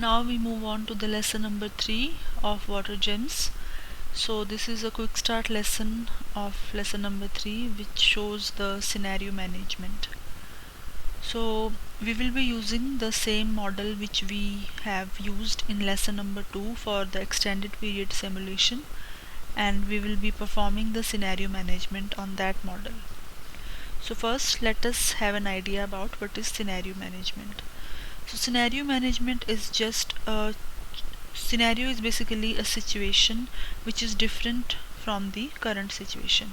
Now we move on to the lesson number 3 of Water Gems. So this is a quick start lesson of lesson number 3, which shows the scenario management. So we will be using the same model which we have used in lesson number 2 for the extended period simulation, and we will be performing the scenario management on that model. So first let us have an idea about what is scenario management. So scenario management is just a scenario is basically a situation which is different from the current situation.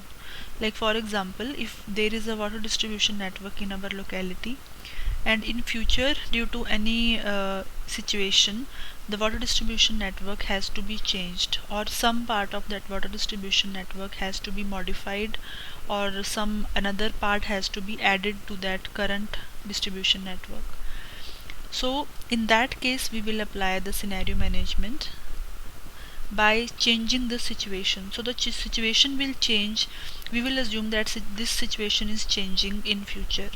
Like for example, if there is a water distribution network in our locality, and in future due to any situation the water distribution network has to be changed, or some part of that water distribution network has to be modified, or some another part has to be added to that current distribution network. So in that case we will apply the scenario management by changing the situation. So the situation will change. We will assume that this situation is changing in future.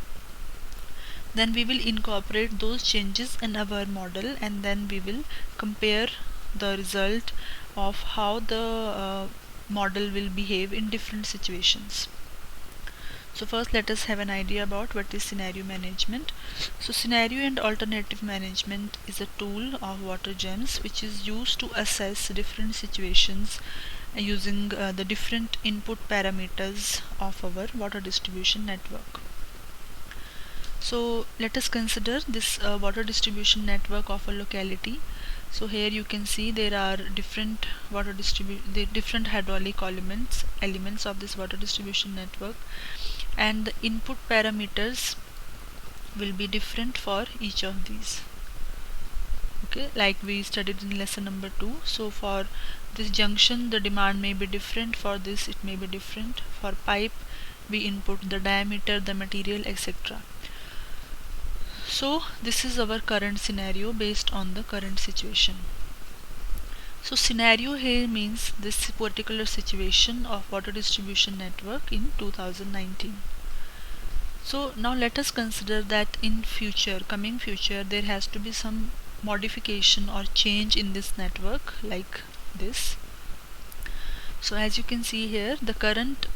Then we will incorporate those changes in our model, and then we will compare the result of how the model will behave in different situations. So first let us have an idea about what is scenario management. So scenario and alternative management is a tool of Water Gems which is used to assess different situations using the different input parameters of our water distribution network. So let us consider this water distribution network of a locality. So here you can see there are different different hydraulic elements of this water distribution network, and the input parameters will be different for each of these. Okay, like we studied in lesson number 2. So for this junction the demand may be different, for this it may be different. For pipe we input the diameter, the material, etc. So this is our current scenario based on the current situation. So scenario here means this particular situation of water distribution network in 2019. So now let us consider that in coming future there has to be some modification or change in this network like this. So as you can see here, the current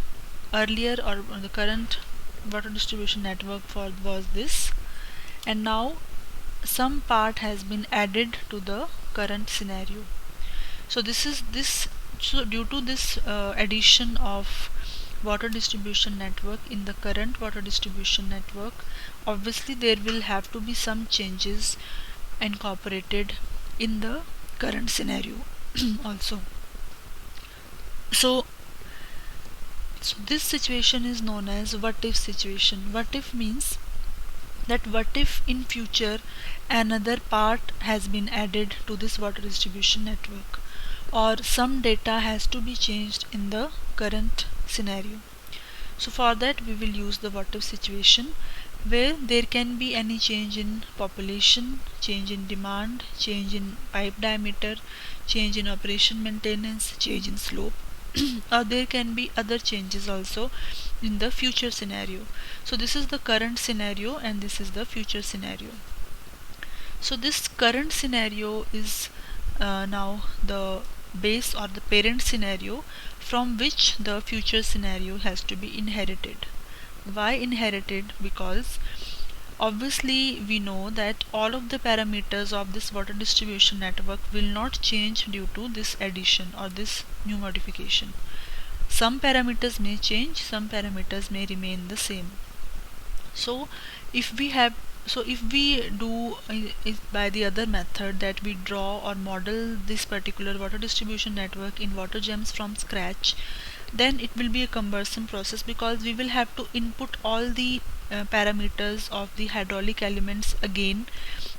earlier or the current water distribution network was this, and now some part has been added to the current scenario. So so due to this addition of water distribution network in the current water distribution network, obviously there will have to be some changes incorporated in the current scenario also. So this situation is known as what if situation. What if means that what if in future another part has been added to this water distribution network, or some data has to be changed in the current scenario. So for that we will use the what if situation, where there can be any change in population, change in demand, change in pipe diameter, change in operation maintenance, change in slope or there can be other changes also in the future scenario. So this is the current scenario and this is the future scenario. So this current scenario is now the base or the parent scenario from which the future scenario has to be inherited. Why inherited? Because obviously we know that all of the parameters of this water distribution network will not change due to this addition or this new modification. Some parameters may change, some parameters may remain the same. So if we do by the other method, that we draw or model this particular water distribution network in Water Gems from scratch, then it will be a cumbersome process, because we will have to input all the parameters of the hydraulic elements again,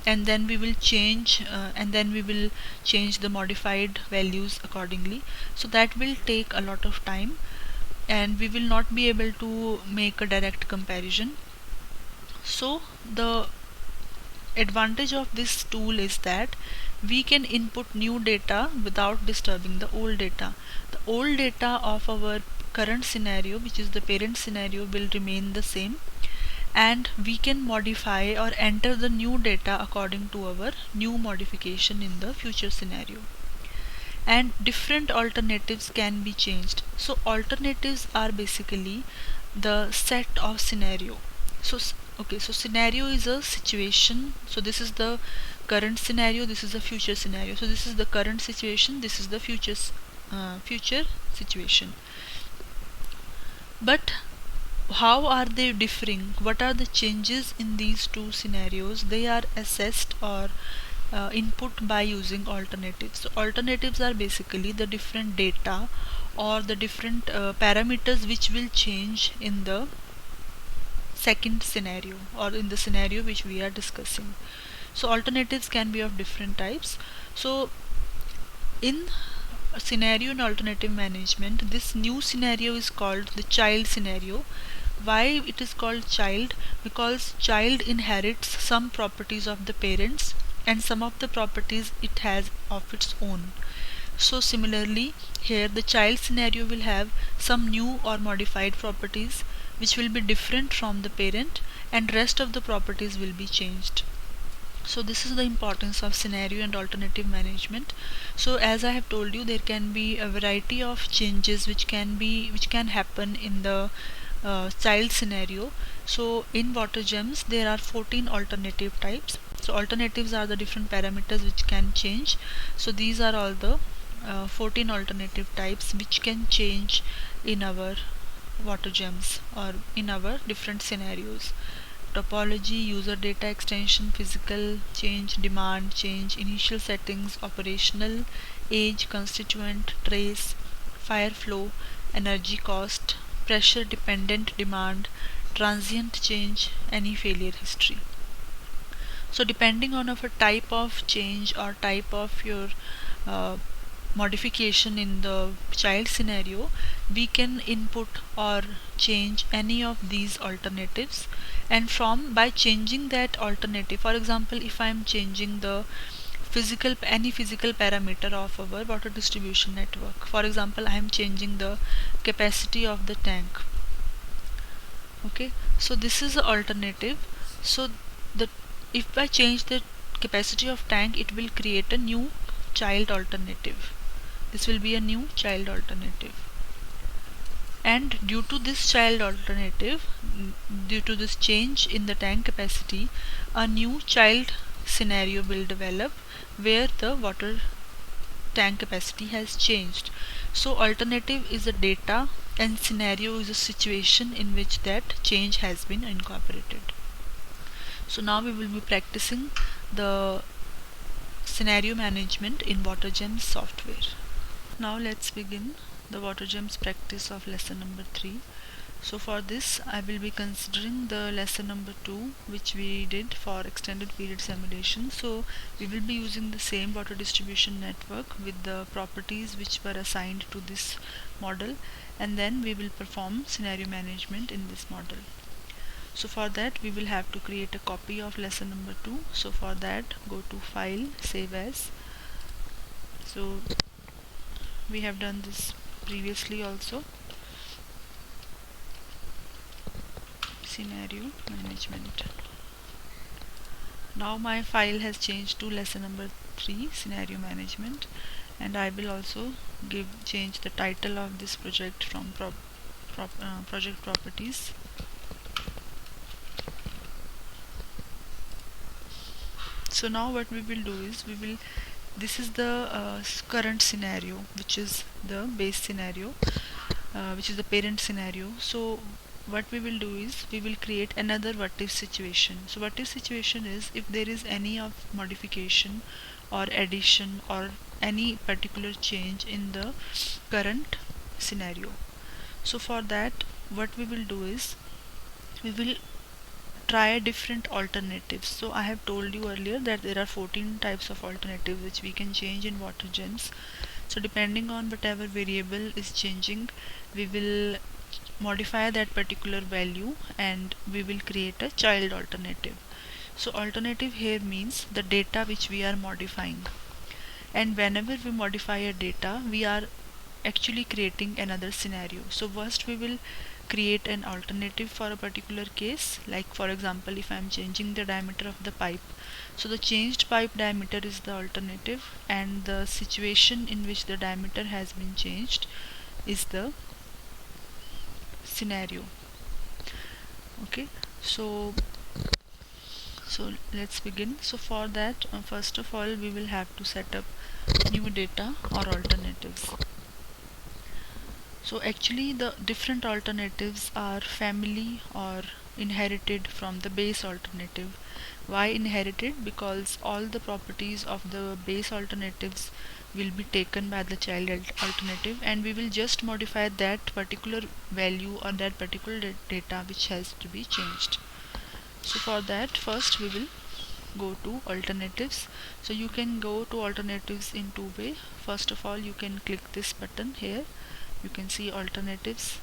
and then we will change the modified values accordingly. So that will take a lot of time and we will not be able to make a direct comparison. So the advantage of this tool is that we can input new data without disturbing the old data. The old data of our current scenario, which is the parent scenario, will remain the same, and we can modify or enter the new data according to our new modification in the future scenario. And different alternatives can be changed. So alternatives are basically the set of scenario. Okay, so scenario is a situation. So this is the current scenario, this is the future scenario. So this is the current situation, this is the future situation. But how are they differing? What are the changes in these two scenarios? They are assessed or input by using alternatives. So alternatives are basically the different data or the different parameters which will change in the second scenario or in the scenario which we are discussing. So alternatives can be of different types. So in scenario and alternative management, this new scenario is called the child scenario. Why it is called child? Because child inherits some properties of the parents and some of the properties it has of its own. So similarly here the child scenario will have some new or modified properties which will be different from the parent, and rest of the properties will be changed. So this is the importance of scenario and alternative management. So as I have told you, there can be a variety of changes which can happen in the child scenario. So in WaterGems there are 14 alternative types. So alternatives are the different parameters which can change. So these are all the 14 alternative types which can change in our WaterGems or in our different scenarios: topology, user data extension, physical change, demand change, initial settings, operational, age, constituent, trace, fire flow, energy cost, pressure dependent demand, transient change, any failure history. So depending on of a type of change or type of your uh, modification in the child scenario, we can input or change any of these alternatives, and from by changing that alternative, for example if I am changing the any physical parameter of our water distribution network, for example I am changing the capacity of the tank. Okay, so this is the alternative. So the if I change the capacity of tank, it will create a new child alternative. This will be a new child alternative, and due to this child alternative, due to this change in the tank capacity, a new child scenario will develop where the water tank capacity has changed. So alternative is a data and scenario is a situation in which that change has been incorporated. So now we will be practicing the scenario management in WaterGems software. Now let's begin the WaterGems practice of lesson number 3. So for this I will be considering the lesson number 2 which we did for extended period simulation. So we will be using the same water distribution network with the properties which were assigned to this model, and then we will perform scenario management in this model. So for that we will have to create a copy of lesson number 2. So for that go to File, Save As. So we have done this previously also. Scenario management. Now my file has changed to lesson number 3, scenario management, and I will also change the title of this project from project properties. So now what we will do is this is the current scenario, which is the base scenario, which is the parent scenario. So what we will do is we will create another what if situation. So what if situation is if there is any of modification or addition or any particular change in the current scenario. So for that what we will do is we will try different alternatives. So I have told you earlier that there are 14 types of alternatives which we can change in WaterGems. So depending on whatever variable is changing, we will modify that particular value and we will create a child alternative. So alternative here means the data which we are modifying, and whenever we modify a data we are actually creating another scenario. So first we will create an alternative for a particular case. Like for example, if I am changing the diameter of the pipe, so the changed pipe diameter is the alternative, and the situation in which the diameter has been changed is the scenario. Okay, so let's begin. So for that, first of all, we will have to set up new data or alternatives. So actually the different alternatives are family or inherited from the base alternative. Why inherited? Because all the properties of the base alternatives will be taken by the child alternative, and we will just modify that particular value or that particular data which has to be changed. So for that, first we will go to alternatives. So you can go to alternatives in two ways. First of all, you can click this button here, you can see alternatives,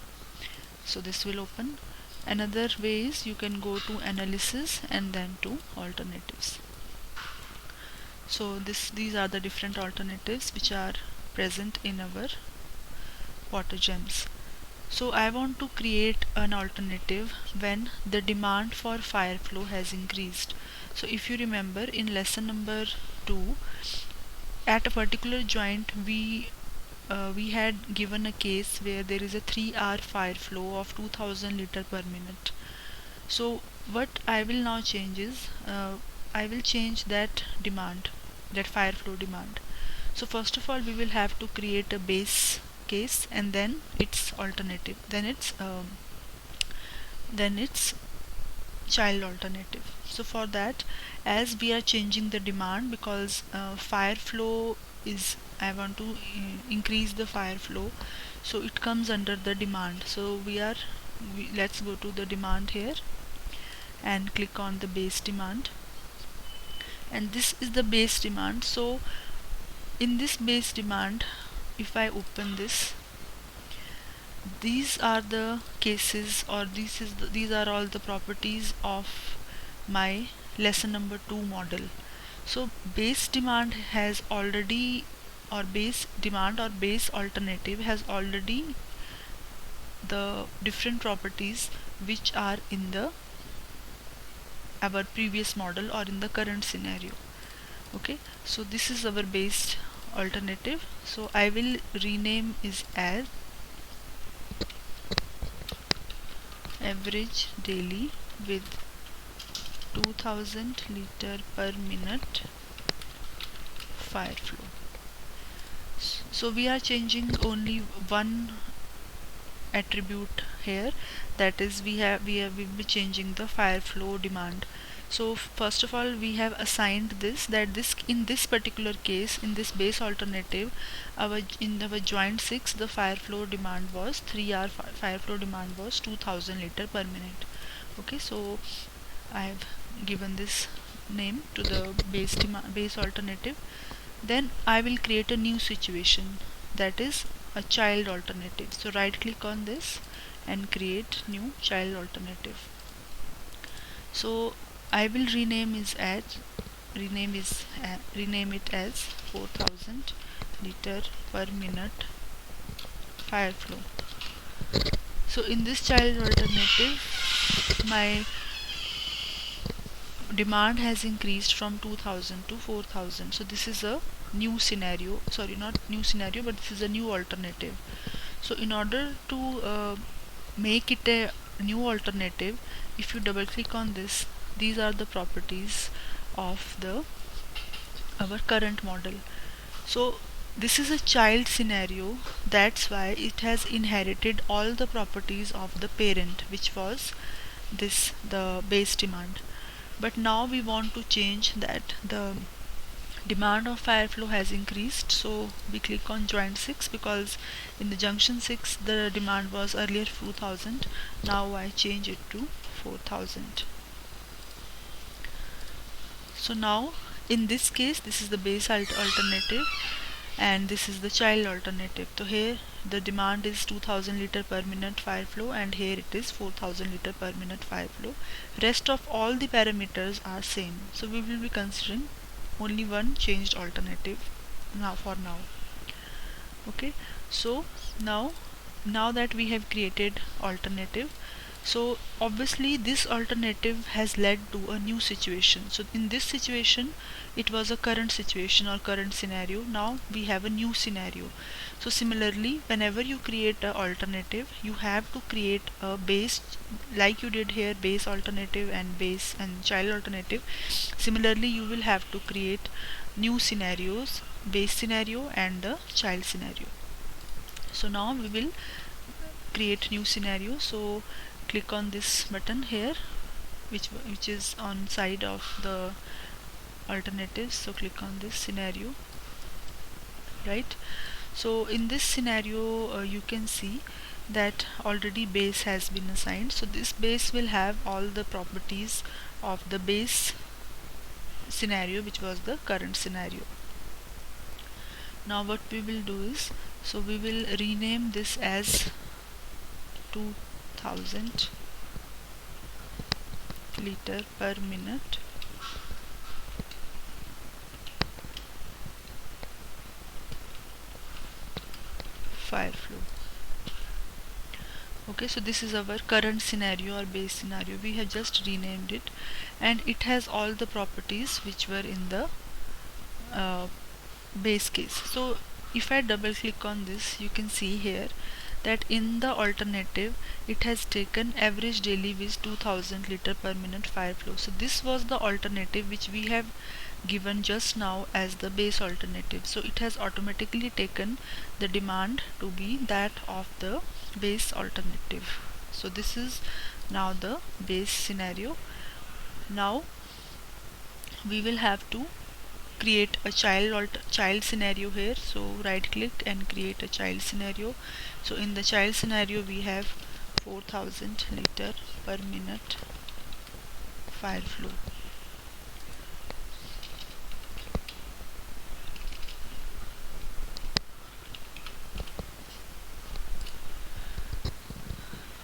so this will open. Another way is you can go to analysis and then to alternatives. So these are the different alternatives which are present in our water gems. So I want to create an alternative when the demand for fire flow has increased. So if you remember in lesson number 2, at a particular joint we had given a case where there is a 3-hour fire flow of 2000 liter per minute. So what I will now change is I will change that demand, that fire flow demand. So first of all, we will have to create a base case and then its alternative, then its child alternative. So for that, as we are changing the demand, because fire flow is, I want to increase the fire flow, so it comes under the demand. So let's go to the demand here and click on the base demand, and this is the base demand. So in this base demand, if I open this, these are the cases, or these are all the properties of my lesson number 2 model. So base demand has already, or base demand or base alternative has already the different properties which are in the our previous model or in the current scenario. Okay, so this is our base alternative. So I will rename is as average daily with 2000 liter per minute fire flow. So we are changing only one attribute here, that is we will be changing the fire flow demand. So first of all, we have assigned this, that this, in this particular case, in this base alternative, in our joint 6, the fire flow demand was 3-hour fire flow demand was 2000 liter per minute. Okay, so I have given this name to the base alternative. Then I will create a new situation, that is a child alternative. So right click on this and create new child alternative. So I will rename it as 4000 liter per minute fire flow. So in this child alternative, my demand has increased from 2000 to 4000. So this is a new scenario, sorry, not new scenario, but this is a new alternative. So in order to make it a new alternative, if you double click on this, these are the properties of our current model. So this is a child scenario, that's why it has inherited all the properties of the parent, which was the base demand. But now we want to change that. The demand of fire flow has increased, so we click on joint 6, because in the junction 6 the demand was earlier 2000, now I change it to 4000. So now in this case, this is the base alternative and this is the child alternative. So here the demand is 2000 liter per minute fire flow, and here it is 4000 liter per minute fire flow. Rest of all the parameters are same, so we will be considering only one changed alternative for now. Okay, so now now that we have created alternative, so obviously this alternative has led to a new situation. So in this situation it was a current situation or current scenario. Now we have a new scenario. So similarly, whenever you create an alternative, you have to create a base, like you did here, base alternative and base and child alternative. Similarly, you will have to create new scenarios, base scenario and the child scenario. So now we will create new scenario. So click on this button here, which is on side of the alternatives. So click on this scenario, right? So in this scenario you can see that already base has been assigned. So this base will have all the properties of the base scenario, which was the current scenario. Now what we will do is, so we will rename this as 2000 liter per minute fire flow. Okay, so this is our current scenario or base scenario. We have just renamed it, and it has all the properties which were in the base case. So if I double click on this, you can see here that in the alternative it has taken average daily with 2000 liter per minute fire flow. So this was the alternative which we have given just now as the base alternative. So it has automatically taken the demand to be that of the base alternative. So this is now the base scenario. Now we will have to create a child scenario here. So right click and create a child scenario. So in the child scenario we have 4000 liter per minute fire flow.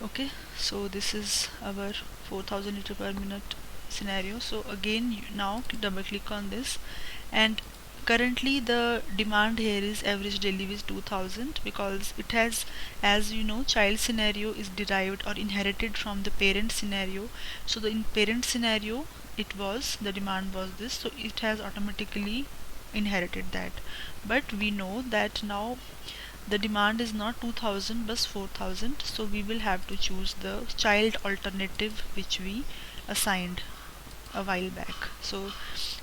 Okay, so this is our 4000 liter per minute scenario. So again now double click on this, and currently the demand here is average daily with 2000, because it has, as you know, child scenario is derived or inherited from the parent scenario. So the in parent scenario it was, the demand was this, so it has automatically inherited that. But we know that now the demand is not 2000 but 4000, so we will have to choose the child alternative which we assigned a while back. So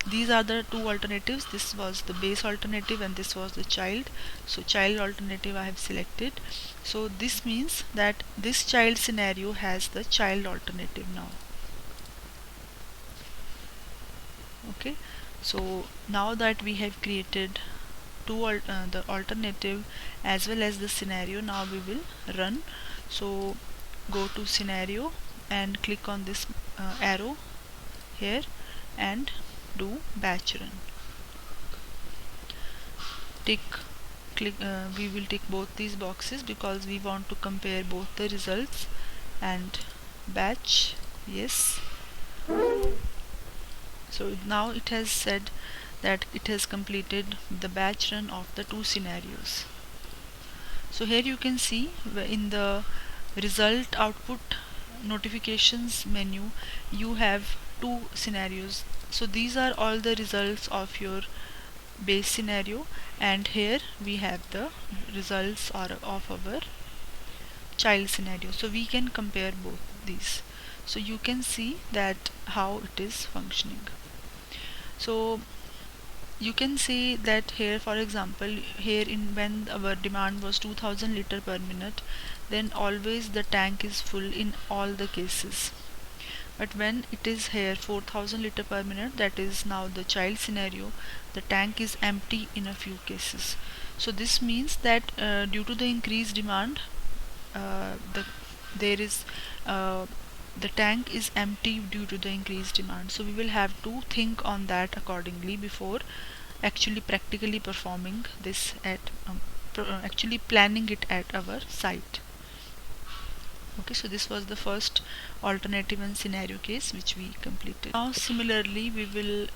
these are the two alternatives. This was the base alternative and this was the child. So child alternative I have selected. So this means that this child scenario has the child alternative now. Okay, so now that we have created the alternative as well as the scenario, now we will run. So go to scenario and click on this arrow here and do batch run. We will tick both these boxes because we want to compare both the results, and batch, yes. So now it has said that it has completed the batch run of the two scenarios. So here you can see in the result output notifications menu you have two scenarios. So these are all the results of your base scenario, and here we have the results of our child scenario. So we can compare both these. So you can see that how it is functioning. So you can see that here, for example, here in when our demand was 2000 liter per minute, then always the tank is full in all the cases. But when it is here 4000 liter per minute, that is now the child scenario, the tank is empty in a few cases. So this means that due to the increased demand, there is the tank is empty due to the increased demand. So we will have to think on that accordingly before actually practically performing this at actually planning it at our site. Okay, so this was the first alternative and scenario case which we completed. Now similarly we will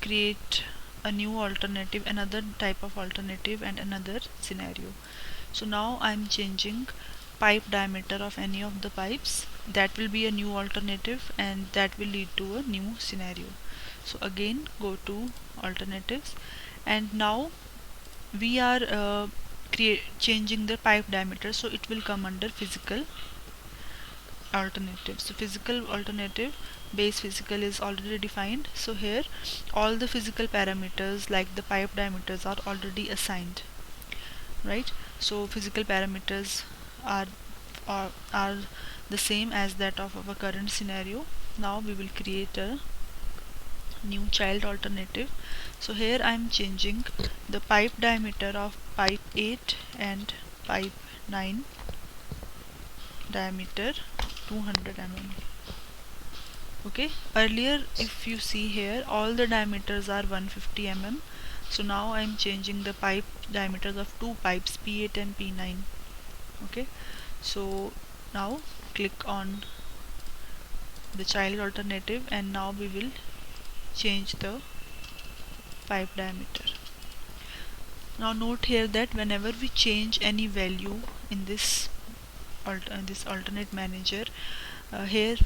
create a new alternative, another type of alternative and another scenario. So now I'm changing pipe diameter of any of the pipes, that will be a new alternative and that will lead to a new scenario. So again go to alternatives, and now we are changing the pipe diameter, so it will come under physical alternative. So physical alternative, base physical is already defined, so here all the physical parameters like the pipe diameters are already assigned, right? So physical parameters are are the same as that of our current scenario. Now we will create a new child alternative. So here I am changing the pipe diameter of pipe 8 and pipe 9 diameter 200 mm. Okay, earlier if you see here all the diameters are 150 mm, so now I am changing the pipe diameters of two pipes P8 and P9. Okay, so now click on the child alternative, and now we will change the pipe diameter. Now note here that whenever we change any value in this alternate manager, here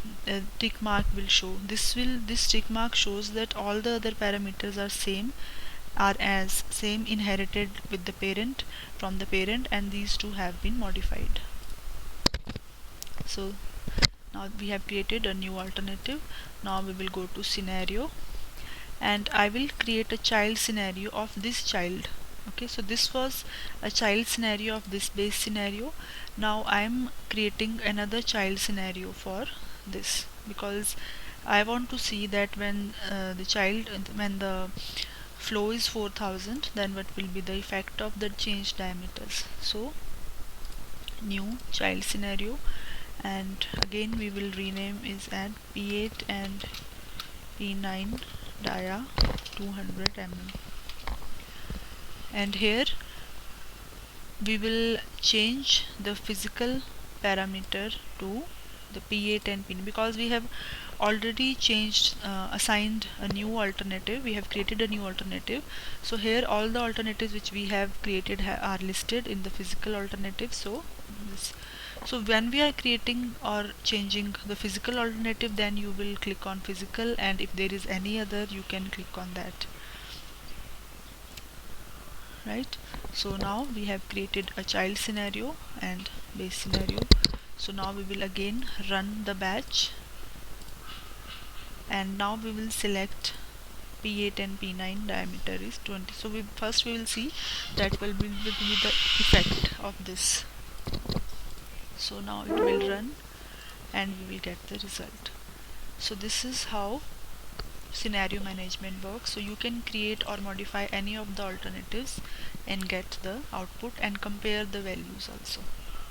tick mark will show. This tick mark shows that all the other parameters are same inherited with the parent from the parent, and these two have been modified. So now we have created a new alternative. Now we will go to scenario, and I will create a child scenario of this child. Okay, so this was a child scenario of this base scenario. Now I am creating another child scenario for this, because I want to see that when when the flow is 4000, then what will be the effect of the changed diameters. So new child scenario, and again we will rename is at P8 and P9 dia 200 mm, and here we will change the physical parameter to the P8 and P9, because we have already changed assigned a new alternative, we have created a new alternative. So here all the alternatives which we have created are listed in the physical alternative. So when we are creating or changing the physical alternative, then you will click on physical, and if there is any other you can click on that, right? So now we have created a child scenario and base scenario. So now we will again run the batch, and now we will select P8 and P9 diameter is 20. So first we will see that will be the effect of this. So now it will run and we will get the result. So this is how scenario management works. So you can create or modify any of the alternatives and get the output and compare the values also.